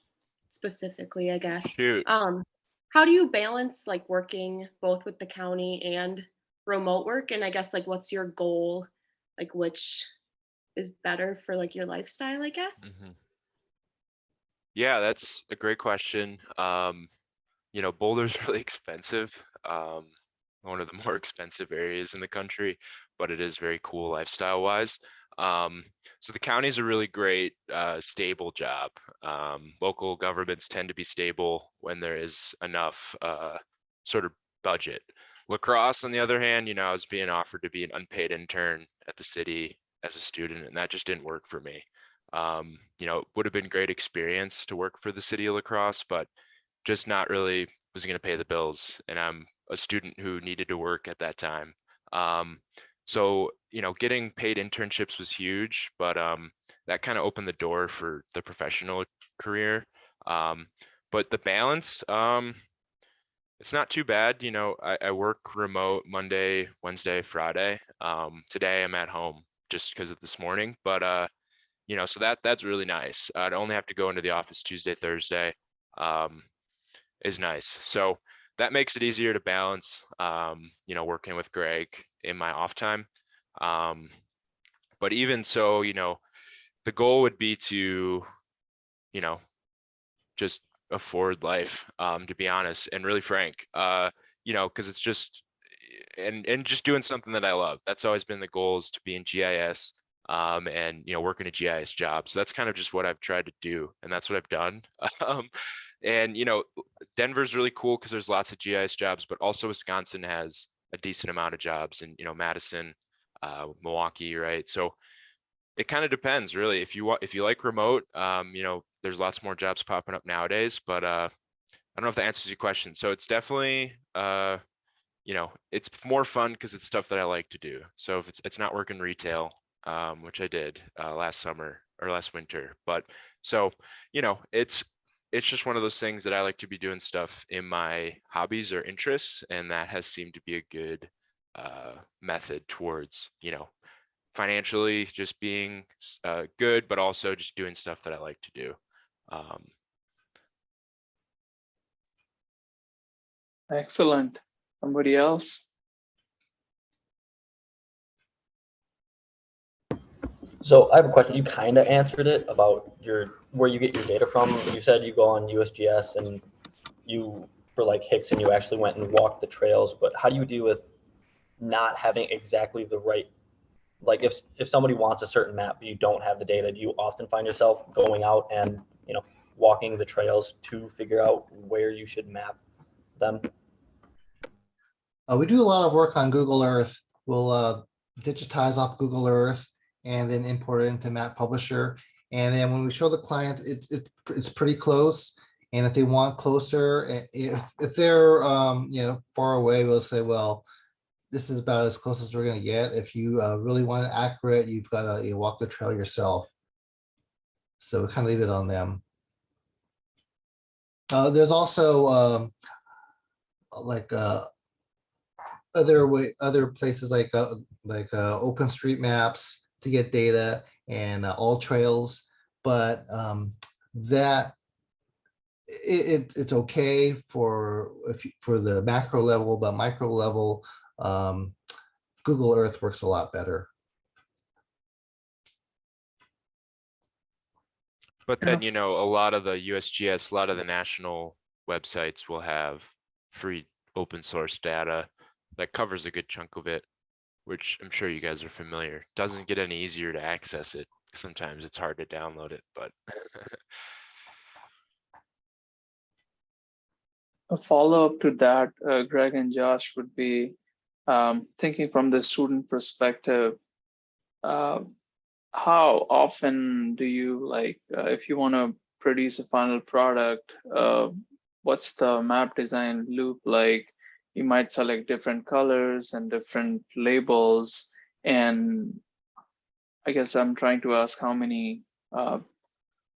specifically, I guess. Shoot. How do you balance like working both with the county and remote work? And I guess like what's your goal? Like which is better for like your lifestyle, I guess? Yeah, that's a great question. You know, Boulder's really expensive. One of the more expensive areas in the country, but it is very cool lifestyle wise. So the county's a really great, stable job. Local governments tend to be stable when there is enough sort of budget. Lacrosse, on the other hand, you know, I was being offered to be an unpaid intern at the city as a student, and that just didn't work for me. You know, it would have been great experience to work for the city of Lacrosse, but just not really was going to pay the bills. And I'm a student who needed to work at that time. So, you know, getting paid internships was huge, but that kind of opened the door for the professional career. But the balance, it's not too bad. You know, I work remote Monday, Wednesday, Friday. Today I'm at home just because of this morning, but you know, so that's really nice. I'd only have to go into the office Tuesday, Thursday, is nice. So that makes it easier to balance, you know, working with Greg in my off time. But even so, you know, the goal would be to, you know, just afford life, to be honest and really frank, you know, because it's just, and just doing something that I love. That's always been the goal, is to be in GIS, and, you know, working a GIS job. So that's kind of just what I've tried to do, and that's what I've done. And, you know, Denver's really cool because there's lots of GIS jobs, but also Wisconsin has a decent amount of jobs, and, you know, Madison, Milwaukee, right? So it kind of depends, really. If you like remote, you know, there's lots more jobs popping up nowadays, but I don't know if that answers your question. So it's definitely, you know, it's more fun because it's stuff that I like to do. So if it's not working retail, which I did last summer or last winter, but so, you know, it's just one of those things that I like to be doing stuff in my hobbies or interests, and that has seemed to be a good method towards, you know, financially just being good, but also just doing stuff that I like to do. Excellent. Somebody else? So I have a question. You kind of answered it about where you get your data from. You said you go on USGS and you, for like Hickson, you actually went and walked the trails, but how do you deal with not having exactly the right, like if somebody wants a certain map, but you don't have the data, do you often find yourself going out and, you know, walking the trails to figure out where you should map them? We do a lot of work on Google Earth. We'll digitize off Google Earth and then import it into Map Publisher. And then when we show the clients, it's pretty close. And if they want closer, if they're you know, far away, we'll say, well, this is about as close as we're going to get. If you really want it accurate, you've got to walk the trail yourself. So we kind of leave it on them. There's also like other places like OpenStreetMaps to get data, and All Trails, but that it's okay for the macro level, but micro level, Google Earth works a lot better. But then, you know, a lot of the USGS, a lot of the national websites will have free open source data that covers a good chunk of it, which I'm sure you guys are familiar. Doesn't get any easier to access it. Sometimes it's hard to download it, but A follow-up to that, Greg and Josh, would be thinking from the student perspective. how often do you like, if you want to produce a final product, what's the map design loop like? You might select different colors and different labels. And I guess I'm trying to ask how many uh,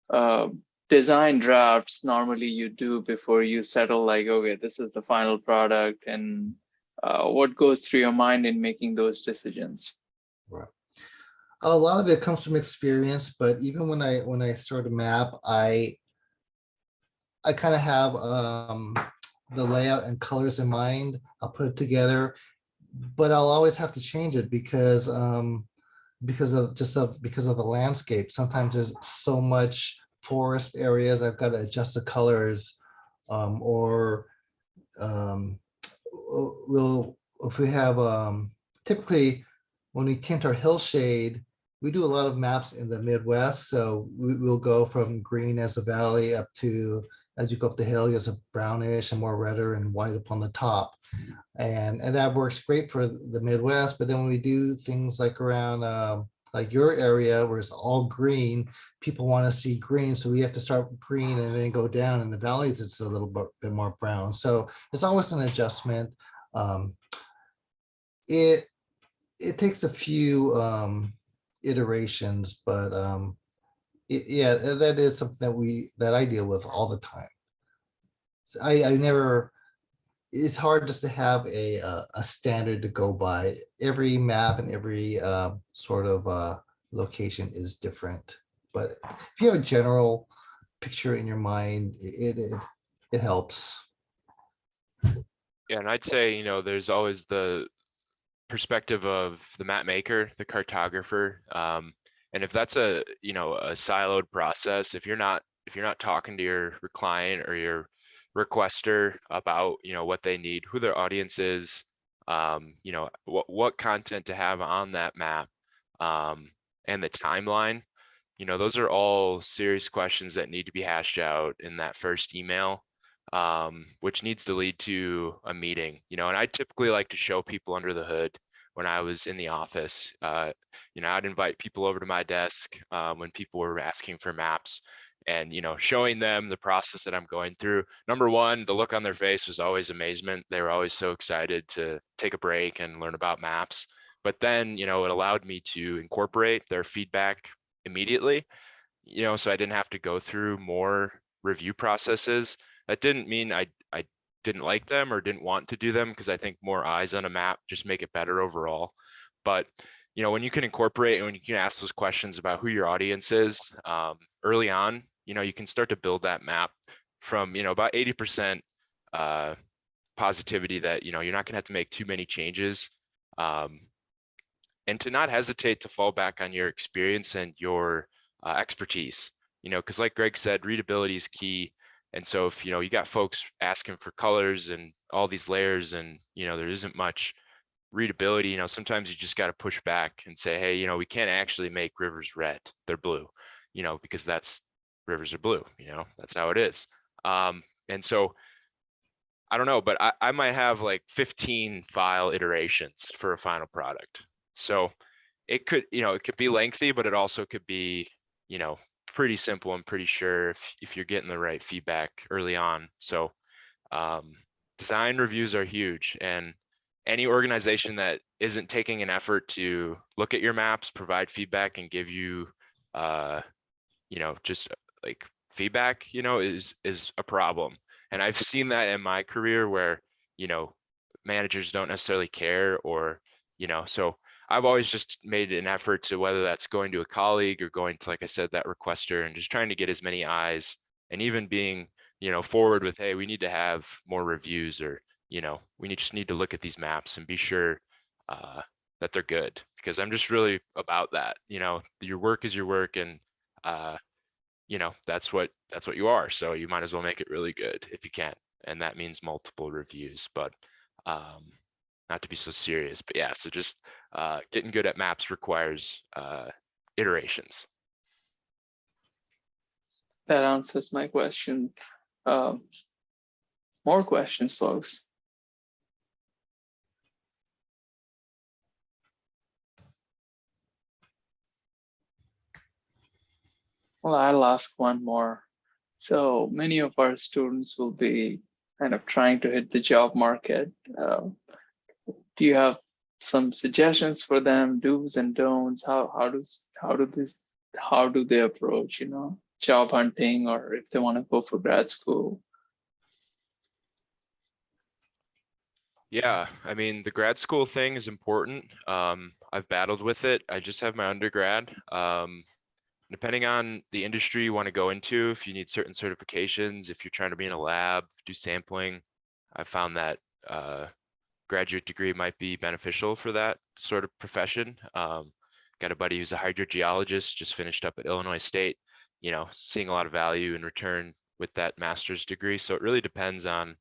uh, design drafts normally you do before you settle like, okay, this is the final product, and what goes through your mind in making those decisions? Right. A lot of it comes from experience, but even when I start a map, I kind of have the layout and colors in mind. I'll put it together, but I'll always have to change it because because of the landscape. Sometimes there's so much forest areas, I've got to adjust the colors, or we'll if we have typically when we tint our hillshade, we do a lot of maps in the Midwest. So we'll go from green as a valley up to, as you go up the hill, there's a brownish and more redder and white up on the top. And that works great for the Midwest. But then when we do things like around like your area where it's all green, people want to see green. So we have to start green and then go down. In the valleys, it's a little bit more brown. So it's always an adjustment. It takes a few iterations, but yeah, that is something that I deal with all the time. So I never. It's hard just to have a standard to go by. Every map and every sort of location is different. But if you have a general picture in your mind, it helps. Yeah, and I'd say, you know, there's always the perspective of the map maker, the cartographer. And if that's a, you know, a siloed process, if you're not talking to your client or your requester about, you know, what they need, who their audience is, you know, what content to have on that map, and the timeline, you know, those are all serious questions that need to be hashed out in that first email, which needs to lead to a meeting, you know. And I typically like to show people under the hood when I was in the office. You know, I'd invite people over to my desk when people were asking for maps, and, you know, showing them the process that I'm going through. Number one, the look on their face was always amazement. They were always so excited to take a break and learn about maps. But then, you know, it allowed me to incorporate their feedback immediately, you know, so I didn't have to go through more review processes. That didn't mean I didn't like them or didn't want to do them, because I think more eyes on a map just make it better overall. But, you know, when you can incorporate and when you can ask those questions about who your audience is early on, you know, you can start to build that map from, you know, about 80% positivity that, you know, you're not going to have to make too many changes. And to not hesitate to fall back on your experience and your expertise, you know, because like Greg said, readability is key. And so if, you know, you got folks asking for colors and all these layers and, you know, there isn't much readability, you know, sometimes you just got to push back and say, hey, you know, we can't actually make rivers red, they're blue, you know, because rivers are blue, you know, that's how it is. And so I don't know, but I might have like 15 file iterations for a final product. So it could, you know, it could be lengthy, but it also could be, you know, pretty simple. I'm pretty sure if you're getting the right feedback early on. So design reviews are huge, and any organization that isn't taking an effort to look at your maps, provide feedback, and give you, you know, just like feedback, you know, is a problem. And I've seen that in my career where, you know, managers don't necessarily care, or, you know, so I've always just made an effort to, whether that's going to a colleague or going to, like I said, that requester, and just trying to get as many eyes, and even being, you know, forward with, hey, we need to have more reviews, or, you know, just need to look at these maps and be sure that they're good, because I'm just really about that. You know, your work is your work, and you know, that's what you are. So you might as well make it really good if you can. And that means multiple reviews, but not to be so serious, but yeah, so just getting good at maps requires iterations. That answers my question. More questions, folks? Well, I'll ask one more. So many of our students will be kind of trying to hit the job market. Do you have some suggestions for them, do's and don'ts? How do they approach, job hunting, or if they want to go for grad school? Yeah, I mean, the grad school thing is important. I've battled with it. I just have my undergrad. Depending on the industry you want to go into, if you need certain certifications, if you're trying to be in a lab, do sampling, I found that graduate degree might be beneficial for that sort of profession. Got a buddy who's a hydrogeologist, just finished up at Illinois State, seeing a lot of value in return with that master's degree. So it really depends on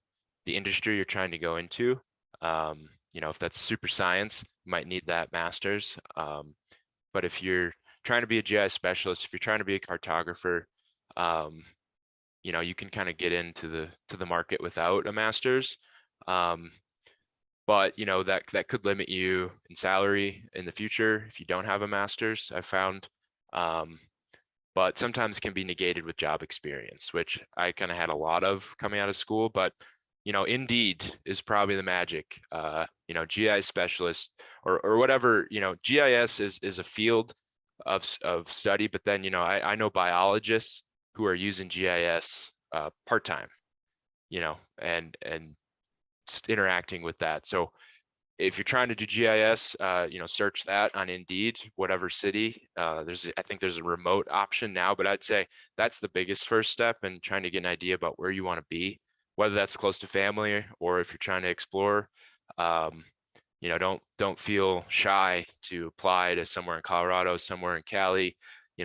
the industry you're trying to go into. If that's super science, you might need that master's. But if you're trying to be a GIS specialist, if you're trying to be a cartographer, you can kind of get into the market without a master's. But that could limit you in salary in the future if you don't have a master's, I found. But sometimes can be negated with job experience, which I kind of had a lot of coming out of school. But Indeed is probably the magic. GIS specialist or whatever. GIS is a field of study, but then I know biologists who are using GIS part-time, and interacting with that. So if you're trying to do GIS, search that on Indeed, whatever city. I think there's a remote option now, but I'd say that's the biggest first step in trying to get an idea about where you want to be, whether that's close to family or if you're trying to explore. Don't feel shy to apply to somewhere in Colorado, somewhere in Cali,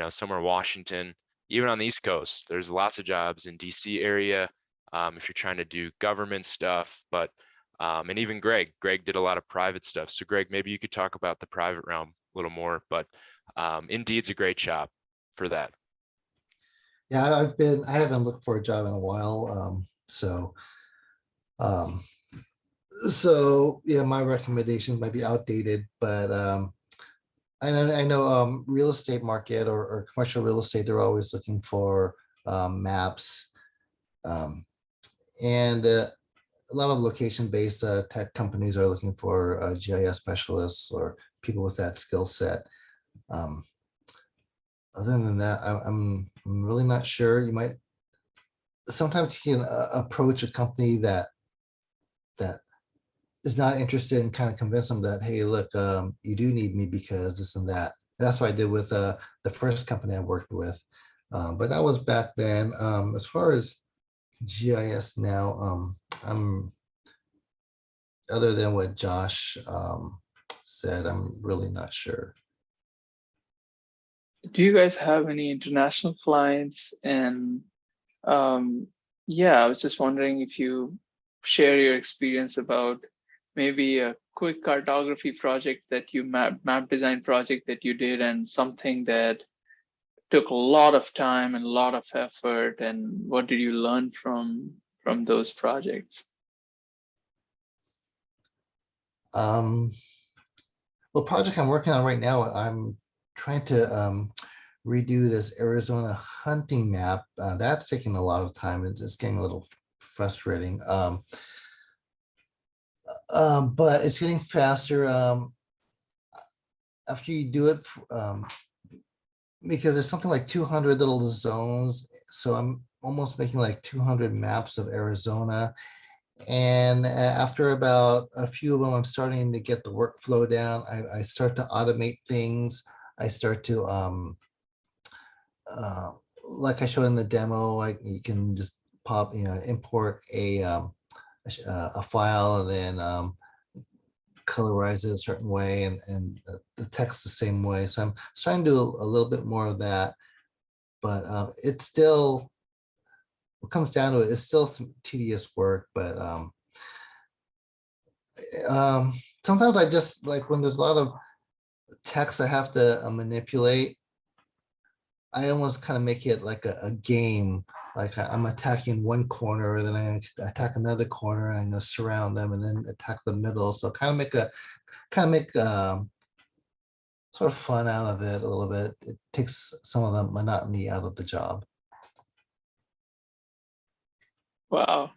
somewhere in Washington, even on the East Coast. There's lots of jobs in DC area if you're trying to do government stuff, but and even Greg did a lot of private stuff. So Greg, maybe you could talk about the private realm a little more, but Indeed's a great shop for that. Yeah, I haven't looked for a job in a while. Um, so yeah, my recommendations might be outdated, but I know real estate market or commercial real estate, they're always looking for maps. And a lot of location-based tech companies are looking for GIS specialists or people with that skill set. Other than that, I'm really not sure. You might sometimes you can approach a company that is not interested and kind of convince them that, hey, look, you do need me because this and that. That's what I did with the first company I worked with. But that was back then. As far as GIS now, I'm other than what Josh said, I'm really not sure. Do you guys have any international clients? And yeah, I was just wondering if you share your experience about maybe a quick cartography project that you map design project that you did, and something that took a lot of time and a lot of effort, and what did you learn from those projects? Well, project I'm working on right now, I'm trying to redo this Arizona hunting map. That's taking a lot of time and it's getting a little frustrating. But it's getting faster after you do it, because there's something like 200 little zones. So I'm almost making like 200 maps of Arizona. And after about a few of them, I'm starting to get the workflow down. I start to automate things. I start to, like I showed in the demo, you can just import a file and then colorize it a certain way, and the text the same way. So I'm starting to do a little bit more of that, but it's still, what comes down to it, it's still some tedious work. But sometimes I just like when there's a lot of text I have to manipulate, I almost kind of make it like a game. Like I'm attacking one corner, then I attack another corner, and I'm gonna surround them, and then attack the middle. So kind of make sort of fun out of it a little bit. It takes some of the monotony out of the job. Wow.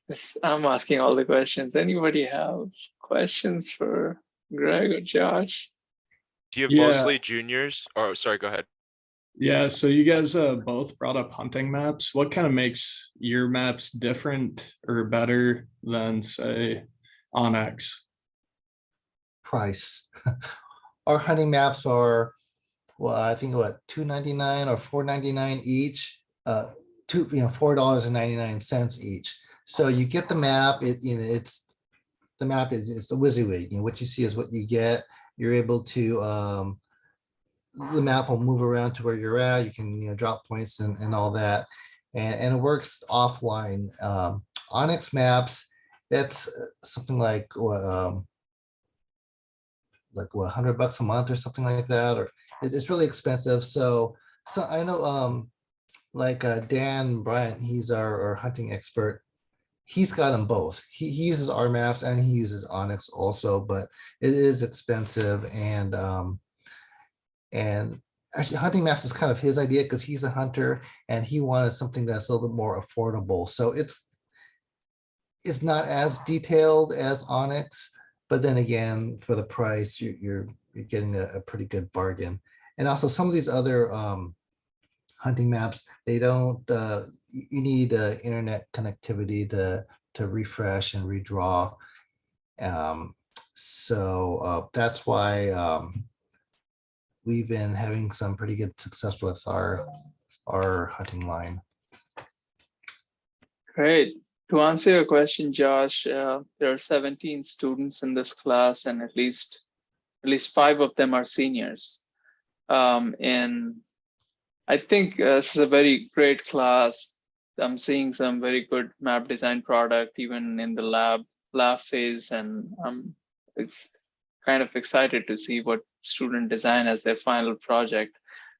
Yes, I'm asking all the questions. Anybody have questions for Greg or Josh? Do you have Yeah. mostly juniors? Or sorry, go ahead. Yeah, so you guys both brought up hunting maps. What kind of makes your maps different or better than, say, Onyx? Price. Our hunting maps are, well, I think what, $2.99 or $4.99 each. $4.99 each. So you get the map. It's the map is the WYSIWYG. What you see is what you get. You're able to the map will move around to where you're at. You can drop points and all that, and it works offline. Onyx maps, that's something like what $100 a month or something like that, or it's really expensive. So I know Dan Bryant, he's our hunting expert. He's got them both. He uses our maps and he uses Onyx also, but it is expensive. And actually, hunting maps is kind of his idea because he's a hunter and he wanted something that's a little bit more affordable. So it's not as detailed as Onyx, but then again, for the price, you're getting a pretty good bargain. And also some of these other hunting maps, they don't. You need internet connectivity to refresh and redraw. So that's why we've been having some pretty good success with our hunting line. Great. To answer your question, Josh, there are 17 students in this class, and at least 5 of them are seniors. And I think this is a very great class. I'm seeing some very good map design product even in the lab phase, and I'm kind of excited to see what student design as their final project.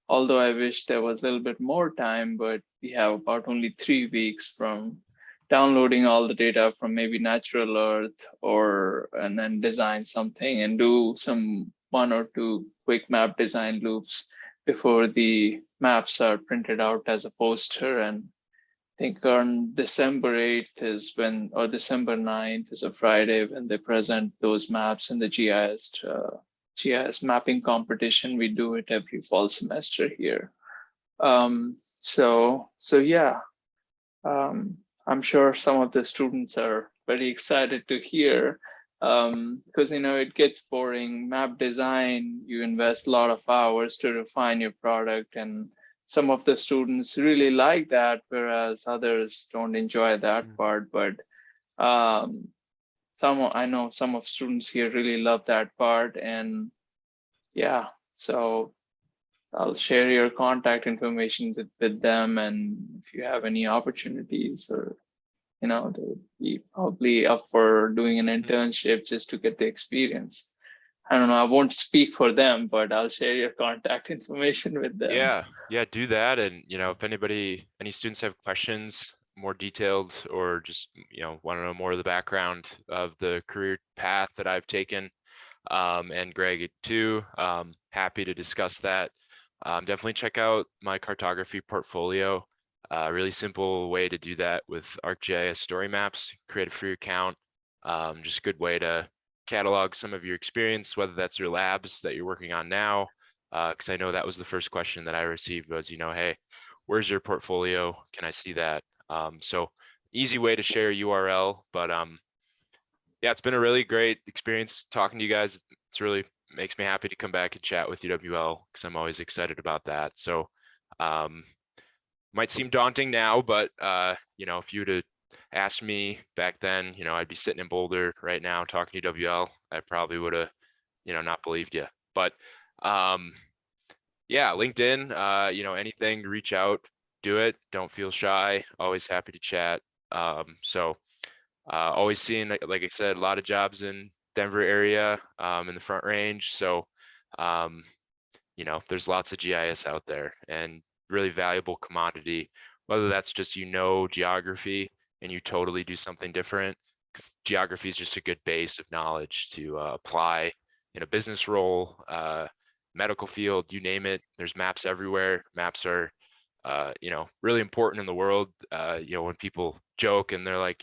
Although I wish there was a little bit more time, but we have about only 3 weeks from downloading all the data from maybe Natural Earth and then design something and do some 1 or 2 quick map design loops before the maps are printed out as a poster. And I think on December 8th is when, or December 9th is a Friday when they present those maps in the GIS mapping competition. We do it every fall semester here. So yeah, I'm sure some of the students are very excited to hear because it gets boring. Map design, you invest a lot of hours to refine your product, and some of the students really like that, whereas others don't enjoy that part. But I know some of students here really love that part, and yeah, so I'll share your contact information with them, and if you have any opportunities, or they'll be probably up for doing an internship just to get the experience. I don't know, I won't speak for them, but I'll share your contact information with them. Yeah, do that. And if any students have questions, more detailed, or just want to know more of the background of the career path that I've taken, and Greg too, happy to discuss that. Definitely check out my cartography portfolio. Really simple way to do that with ArcGIS story maps. Create a free account. Just a good way to catalog some of your experience, whether that's your labs that you're working on now. Because I know that was the first question that I received was, hey, where's your portfolio? Can I see that? So easy way to share URL, but yeah, it's been a really great experience talking to you guys. It's really makes me happy to come back and chat with UWL because I'm always excited about that. So might seem daunting now, but if you would asked me back then, I'd be sitting in Boulder right now talking to UWL. I probably would have, not believed you. But yeah, LinkedIn, anything, reach out, do it. Don't feel shy. Always happy to chat. Always seeing, like I said, a lot of jobs in Denver area, in the Front Range. So, there's lots of GIS out there and really valuable commodity, whether that's just, geography and you totally do something different, 'cause geography is just a good base of knowledge to apply in a business role, medical field, you name it. There's maps everywhere. Maps are, really important in the world. When people joke and they're like,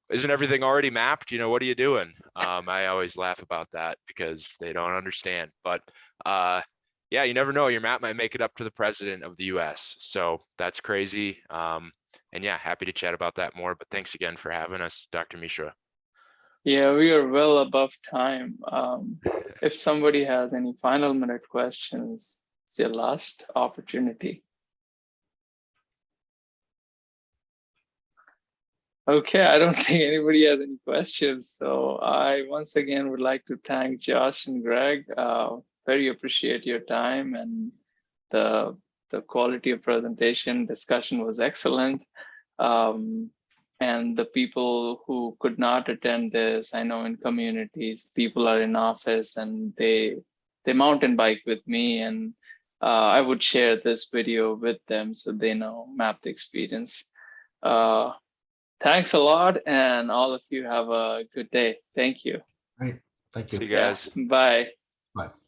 isn't everything already mapped? What are you doing? I always laugh about that because they don't understand. But yeah, you never know. Your map might make it up to the president of the US. So that's crazy. And yeah, happy to chat about that more. But thanks again for having us, Dr. Mishra. Yeah, we are well above time. If somebody has any final minute questions, it's your last opportunity. Okay, I don't think anybody has any questions. So I once again would like to thank Josh and Greg. Very appreciate your time, and the quality of presentation discussion was excellent. And the people who could not attend this, I know in communities, people are in office and they mountain bike with me, and I would share this video with them so they know Map the Experience. Thanks a lot, and all of you have a good day. Thank you. Great. Thank you. See you guys. Yeah, bye. Bye.